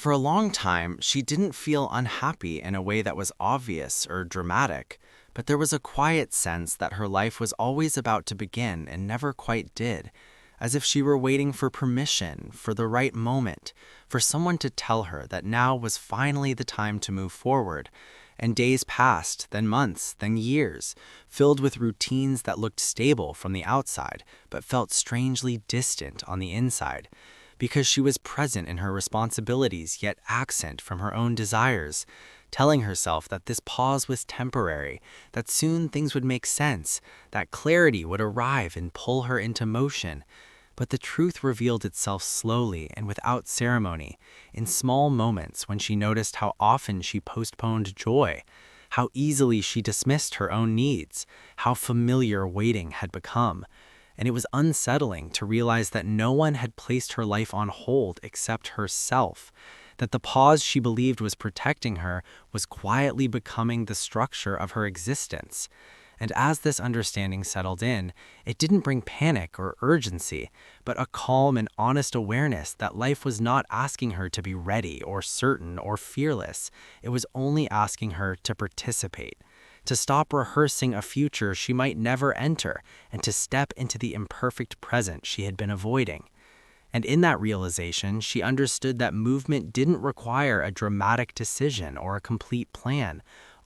For a long time, she didn't feel unhappy in a way that was obvious or dramatic, but there was a quiet sense that her life was always about to begin and never quite did, as if she were waiting for permission, for the right moment, for someone to tell her that now was finally the time to move forward. And days passed, then months, then years, filled with routines that looked stable from the outside, but felt strangely distant on the inside, because she was present in her responsibilities yet absent from her own desires, telling herself that this pause was temporary, that soon things would make sense, that clarity would arrive and pull her into motion. But the truth revealed itself slowly and without ceremony, in small moments when she noticed how often she postponed joy, how easily she dismissed her own needs, how familiar waiting had become. And it was unsettling to realize that no one had placed her life on hold except herself, that the pause she believed was protecting her was quietly becoming the structure of her existence. And as this understanding settled in, it didn't bring panic or urgency, but a calm and honest awareness that life was not asking her to be ready or certain or fearless. It was only asking her to participate, to stop rehearsing a future she might never enter, and to step into the imperfect present she had been avoiding. And in that realization, she understood that movement didn't require a dramatic decision or a complete plan,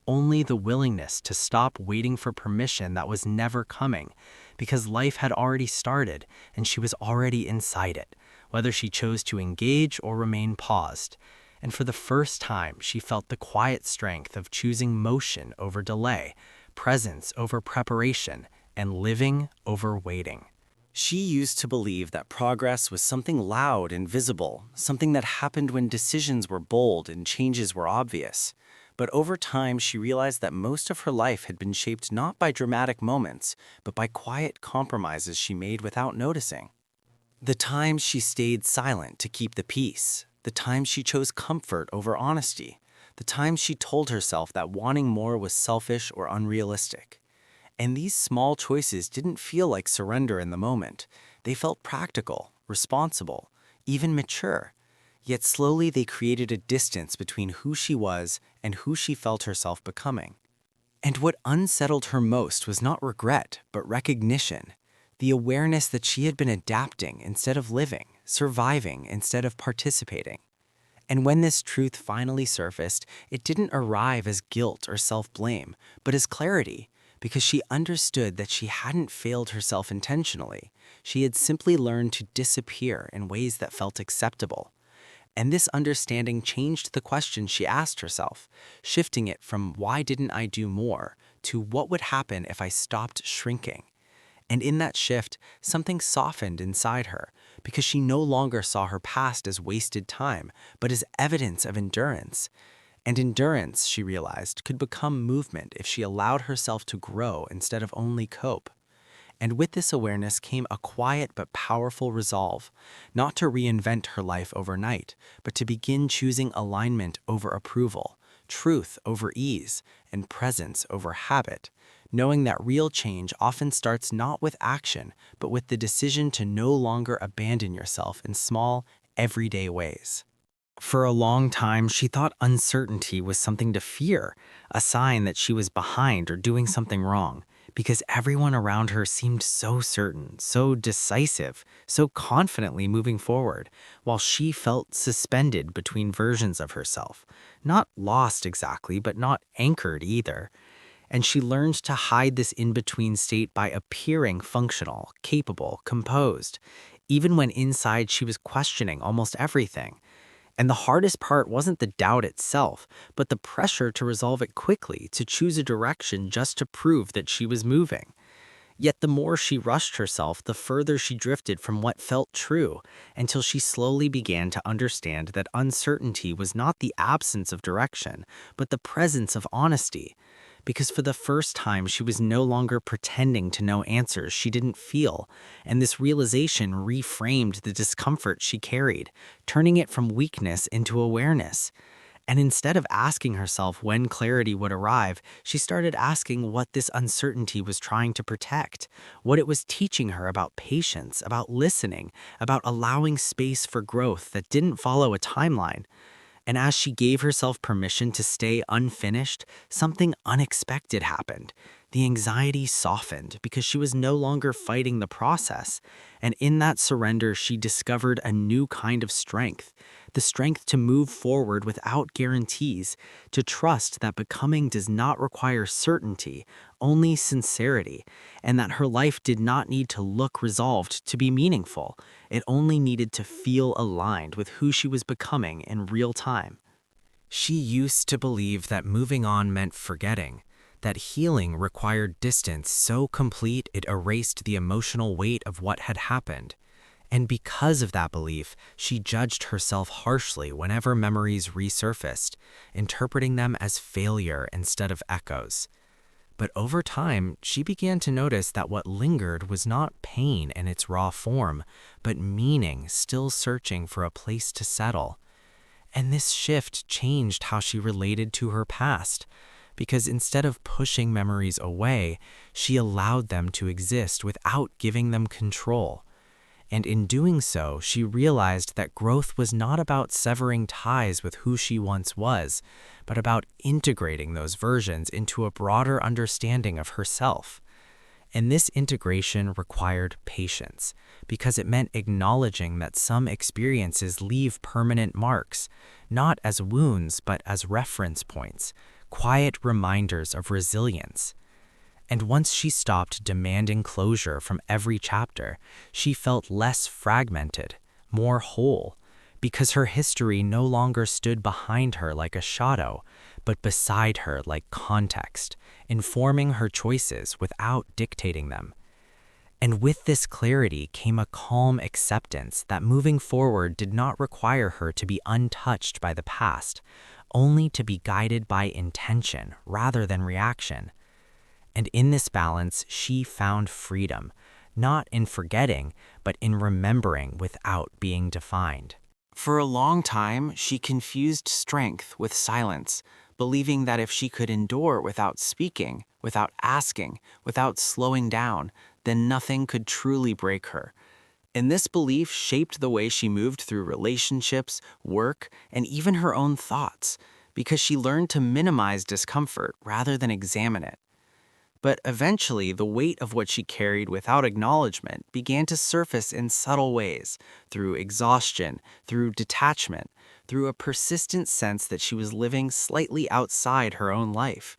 only the willingness to stop waiting for permission that was never coming, because life had already started and she was already inside it, whether she chose to engage or remain paused. And for the first time, she felt the quiet strength of choosing motion over delay, presence over preparation, and living over waiting. She used to believe that progress was something loud and visible, something that happened when decisions were bold and changes were obvious. But over time, she realized that most of her life had been shaped not by dramatic moments, but by quiet compromises she made without noticing. The times she stayed silent to keep the peace, the times she chose comfort over honesty, the times she told herself that wanting more was selfish or unrealistic. And these small choices didn't feel like surrender in the moment. They felt practical, responsible, even mature. Yet slowly they created a distance between who she was and who she felt herself becoming. And what unsettled her most was not regret, but recognition. The awareness that she had been adapting instead of living, surviving instead of participating. And when this truth finally surfaced, it didn't arrive as guilt or self-blame, but as clarity, because she understood that she hadn't failed herself intentionally. She had simply learned to disappear in ways that felt acceptable. And this understanding changed the question she asked herself, shifting it from "why didn't I do more?" to "what would happen if I stopped shrinking?" And in that shift, something softened inside her, because she no longer saw her past as wasted time, but as evidence of endurance. And endurance, she realized, could become movement if she allowed herself to grow instead of only cope. And with this awareness came a quiet but powerful resolve, not to reinvent her life overnight, but to begin choosing alignment over approval, truth over ease, and presence over habit, knowing that real change often starts not with action, but with the decision to no longer abandon yourself in small, everyday ways. For a long time, she thought uncertainty was something to fear, a sign that she was behind or doing something wrong, because everyone around her seemed so certain, so decisive, so confidently moving forward, while she felt suspended between versions of herself, not lost exactly, but not anchored either. And she learned to hide this in-between state by appearing functional, capable, composed, even when inside she was questioning almost everything. And the hardest part wasn't the doubt itself, but the pressure to resolve it quickly, to choose a direction just to prove that she was moving. Yet the more she rushed herself, the further she drifted from what felt true, until she slowly began to understand that uncertainty was not the absence of direction, but the presence of honesty. Because for the first time, she was no longer pretending to know answers she didn't feel, and this realization reframed the discomfort she carried, turning it from weakness into awareness. And instead of asking herself when clarity would arrive, she started asking what this uncertainty was trying to protect, what it was teaching her about patience, about listening, about allowing space for growth that didn't follow a timeline. And as she gave herself permission to stay unfinished, something unexpected happened. The anxiety softened because she was no longer fighting the process. And in that surrender, she discovered a new kind of strength, the strength to move forward without guarantees, to trust that becoming does not require certainty, only sincerity, and that her life did not need to look resolved to be meaningful. It only needed to feel aligned with who she was becoming in real time. She used to believe that moving on meant forgetting, that healing required distance so complete it erased the emotional weight of what had happened. And because of that belief, she judged herself harshly whenever memories resurfaced, interpreting them as failure instead of echoes. But over time, she began to notice that what lingered was not pain in its raw form, but meaning still searching for a place to settle. And this shift changed how she related to her past, because instead of pushing memories away, she allowed them to exist without giving them control. And in doing so, she realized that growth was not about severing ties with who she once was, but about integrating those versions into a broader understanding of herself. And this integration required patience, because it meant acknowledging that some experiences leave permanent marks, not as wounds, but as reference points, quiet reminders of resilience. And once she stopped demanding closure from every chapter, she felt less fragmented, more whole, because her history no longer stood behind her like a shadow, but beside her like context, informing her choices without dictating them. And with this clarity came a calm acceptance that moving forward did not require her to be untouched by the past, only to be guided by intention rather than reaction. And in this balance, she found freedom, not in forgetting, but in remembering without being defined. For a long time, she confused strength with silence, believing that if she could endure without speaking, without asking, without slowing down, then nothing could truly break her. And this belief shaped the way she moved through relationships, work, and even her own thoughts, because she learned to minimize discomfort rather than examine it. But eventually, the weight of what she carried without acknowledgement began to surface in subtle ways, through exhaustion, through detachment, through a persistent sense that she was living slightly outside her own life.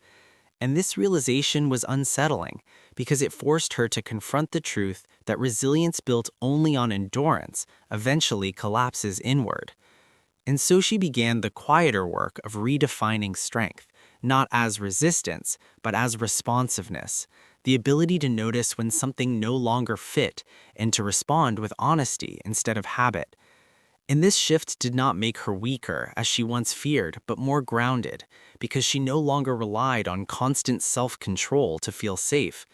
And this realization was unsettling, because it forced her to confront the truth that resilience built only on endurance eventually collapses inward. And so she began the quieter work of redefining strength, not as resistance, but as responsiveness, the ability to notice when something no longer fit and to respond with honesty instead of habit. And this shift did not make her weaker, as she once feared, but more grounded, because she no longer relied on constant self-control to feel safe.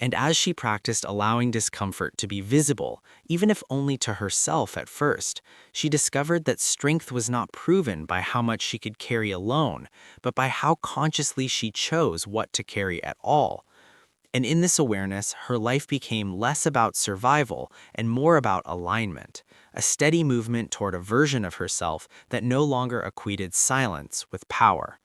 And as she practiced allowing discomfort to be visible, even if only to herself at first, she discovered that strength was not proven by how much she could carry alone, but by how consciously she chose what to carry at all. And in this awareness, her life became less about survival and more about alignment, a steady movement toward a version of herself that no longer equated silence with power.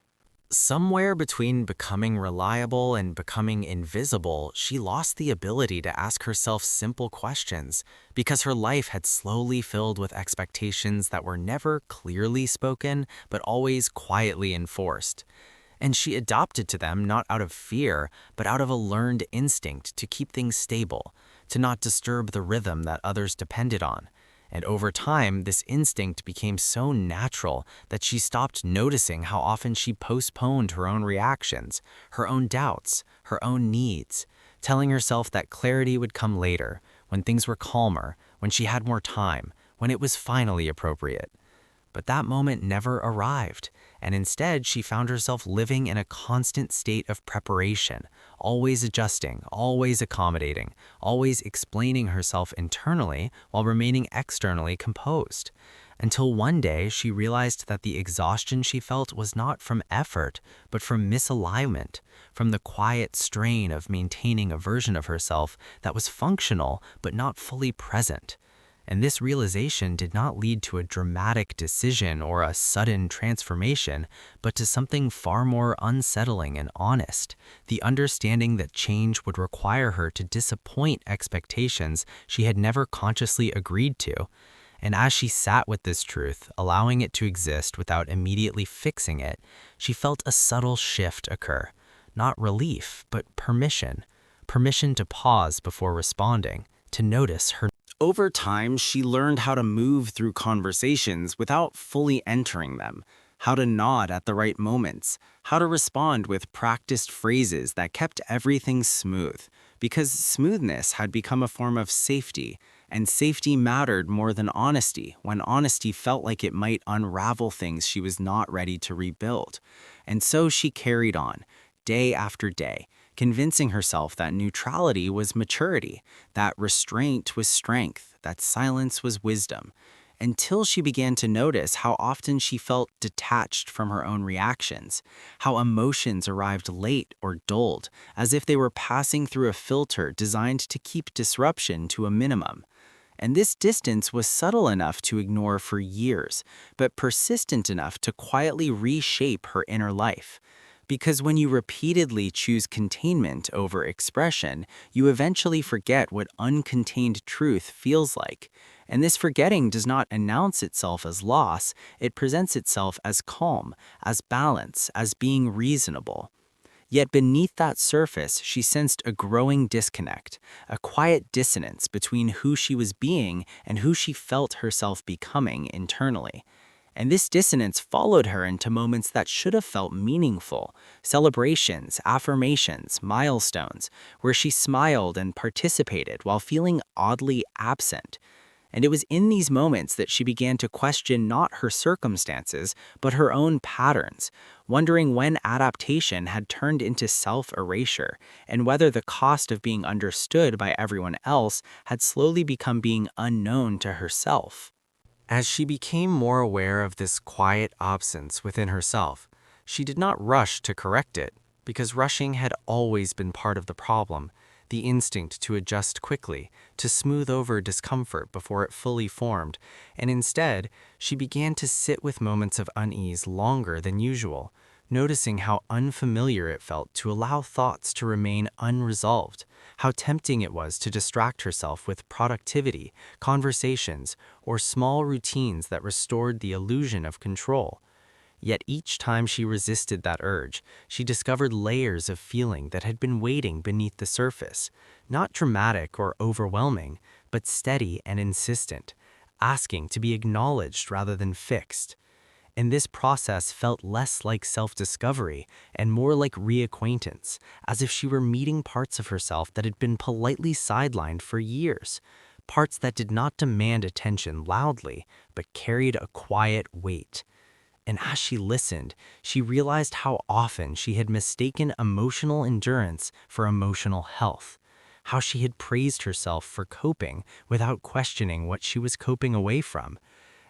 Somewhere between becoming reliable and becoming invisible, she lost the ability to ask herself simple questions because her life had slowly filled with expectations that were never clearly spoken but always quietly enforced. And she adopted to them not out of fear, but out of a learned instinct to keep things stable, to not disturb the rhythm that others depended on. And over time, this instinct became so natural that she stopped noticing how often she postponed her own reactions, her own doubts, her own needs, telling herself that clarity would come later, when things were calmer, when she had more time, when it was finally appropriate. But that moment never arrived, and instead she found herself living in a constant state of preparation, always adjusting, always accommodating, always explaining herself internally while remaining externally composed. Until one day she realized that the exhaustion she felt was not from effort, but from misalignment, from the quiet strain of maintaining a version of herself that was functional but not fully present. And this realization did not lead to a dramatic decision or a sudden transformation, but to something far more unsettling and honest, the understanding that change would require her to disappoint expectations she had never consciously agreed to. And as she sat with this truth, allowing it to exist without immediately fixing it, she felt a subtle shift occur. Not relief, but permission. Permission to pause before responding, to notice her. Over time, she learned how to move through conversations without fully entering them, how to nod at the right moments, how to respond with practiced phrases that kept everything smooth, because smoothness had become a form of safety, and safety mattered more than honesty when honesty felt like it might unravel things she was not ready to rebuild. And so she carried on, day after day, convincing herself that neutrality was maturity, that restraint was strength, that silence was wisdom, until she began to notice how often she felt detached from her own reactions, how emotions arrived late or dulled, as if they were passing through a filter designed to keep disruption to a minimum. And this distance was subtle enough to ignore for years, but persistent enough to quietly reshape her inner life. Because when you repeatedly choose containment over expression, you eventually forget what uncontained truth feels like. And this forgetting does not announce itself as loss, it presents itself as calm, as balance, as being reasonable. Yet beneath that surface, she sensed a growing disconnect, a quiet dissonance between who she was being and who she felt herself becoming internally. And this dissonance followed her into moments that should have felt meaningful, celebrations, affirmations, milestones, where she smiled and participated while feeling oddly absent. And it was in these moments that she began to question not her circumstances, but her own patterns, wondering when adaptation had turned into self-erasure, and whether the cost of being understood by everyone else had slowly become being unknown to herself. As she became more aware of this quiet absence within herself, she did not rush to correct it, because rushing had always been part of the problem, the instinct to adjust quickly, to smooth over discomfort before it fully formed, and instead, she began to sit with moments of unease longer than usual, noticing how unfamiliar it felt to allow thoughts to remain unresolved, how tempting it was to distract herself with productivity, conversations, or small routines that restored the illusion of control. Yet each time she resisted that urge, she discovered layers of feeling that had been waiting beneath the surface, not dramatic or overwhelming, but steady and insistent, asking to be acknowledged rather than fixed. And this process felt less like self-discovery and more like reacquaintance, as if she were meeting parts of herself that had been politely sidelined for years, parts that did not demand attention loudly, but carried a quiet weight. And as she listened, she realized how often she had mistaken emotional endurance for emotional health, how she had praised herself for coping without questioning what she was coping away from.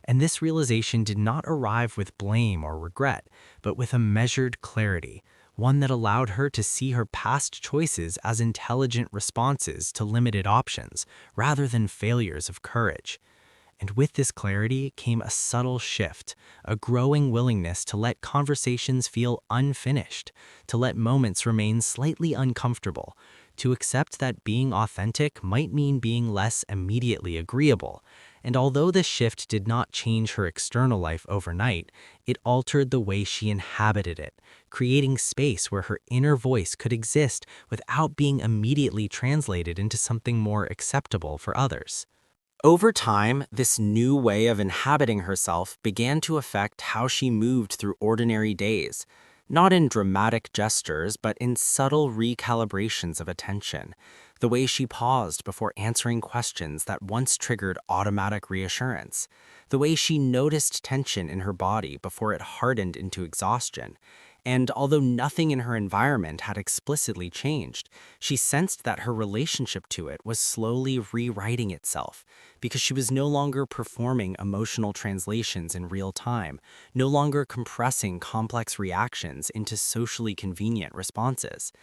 And this realization did not arrive with blame or regret, but with a measured clarity, one that allowed her to see her past choices as intelligent responses to limited options, rather than failures of courage. And with this clarity came a subtle shift, a growing willingness to let conversations feel unfinished, to let moments remain slightly uncomfortable, to accept that being authentic might mean being less immediately agreeable. And although this shift did not change her external life overnight, it altered the way she inhabited it, creating space where her inner voice could exist without being immediately translated into something more acceptable for others. Over time, this new way of inhabiting herself began to affect how she moved through ordinary days, not in dramatic gestures, but in subtle recalibrations of attention. The way she paused before answering questions that once triggered automatic reassurance. The way she noticed tension in her body before it hardened into exhaustion. And although nothing in her environment had explicitly changed, she sensed that her relationship to it was slowly rewriting itself, because she was no longer performing emotional translations in real time, no longer compressing complex reactions into socially convenient responses.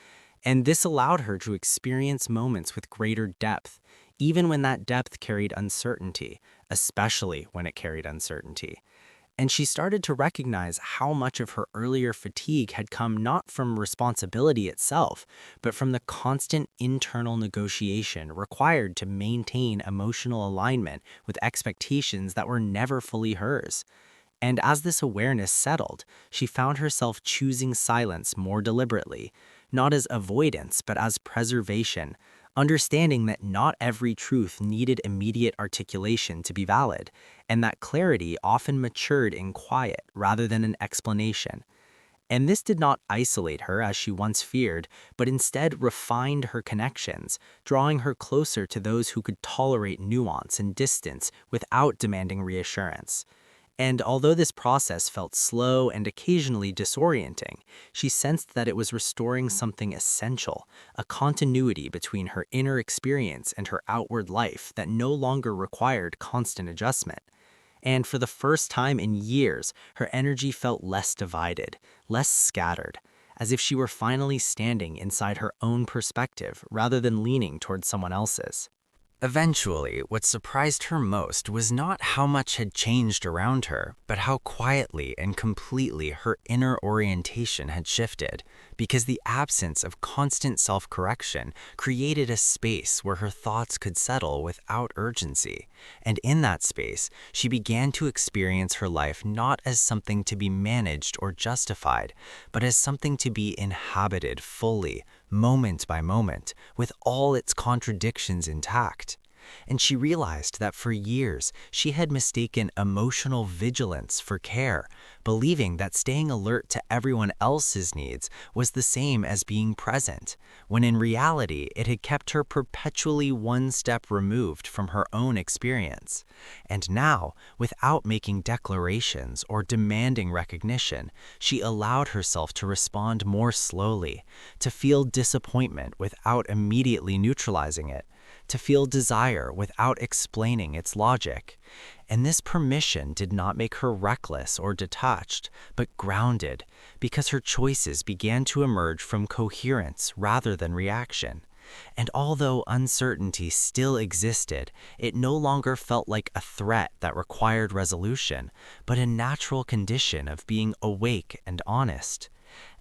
And this allowed her to experience moments with greater depth, even when that depth carried uncertainty, especially when it carried uncertainty. And she started to recognize how much of her earlier fatigue had come not from responsibility itself, but from the constant internal negotiation required to maintain emotional alignment with expectations that were never fully hers. And as this awareness settled, she found herself choosing silence more deliberately, not as avoidance, but as preservation, understanding that not every truth needed immediate articulation to be valid, and that clarity often matured in quiet rather than an explanation. And this did not isolate her as she once feared, but instead refined her connections, drawing her closer to those who could tolerate nuance and distance without demanding reassurance. And although this process felt slow and occasionally disorienting, she sensed that it was restoring something essential, a continuity between her inner experience and her outward life that no longer required constant adjustment. And for the first time in years, her energy felt less divided, less scattered, as if she were finally standing inside her own perspective rather than leaning towards someone else's. Eventually, what surprised her most was not how much had changed around her, but how quietly and completely her inner orientation had shifted, because the absence of constant self-correction created a space where her thoughts could settle without urgency. And in that space, she began to experience her life not as something to be managed or justified, but as something to be inhabited fully, moment by moment, with all its contradictions intact. And she realized that for years she had mistaken emotional vigilance for care, believing that staying alert to everyone else's needs was the same as being present, when in reality it had kept her perpetually one step removed from her own experience. And now, without making declarations or demanding recognition, she allowed herself to respond more slowly, to feel disappointment without immediately neutralizing it, to feel desire without explaining its logic. And this permission did not make her reckless or detached, but grounded, because her choices began to emerge from coherence rather than reaction. And although uncertainty still existed, it no longer felt like a threat that required resolution, but a natural condition of being awake and honest.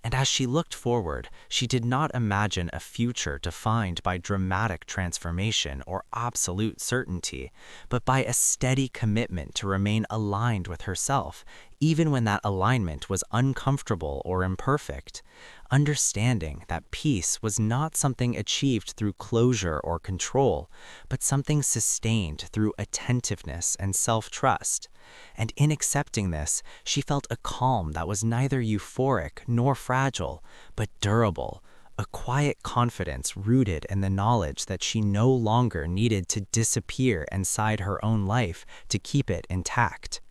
And as she looked forward, she did not imagine a future defined by dramatic transformation or absolute certainty, but by a steady commitment to remain aligned with herself, even when that alignment was uncomfortable or imperfect, understanding that peace was not something achieved through closure or control, but something sustained through attentiveness and self-trust. And in accepting this, she felt a calm that was neither euphoric nor fragile, but durable, a quiet confidence rooted in the knowledge that she no longer needed to disappear inside her own life to keep it intact.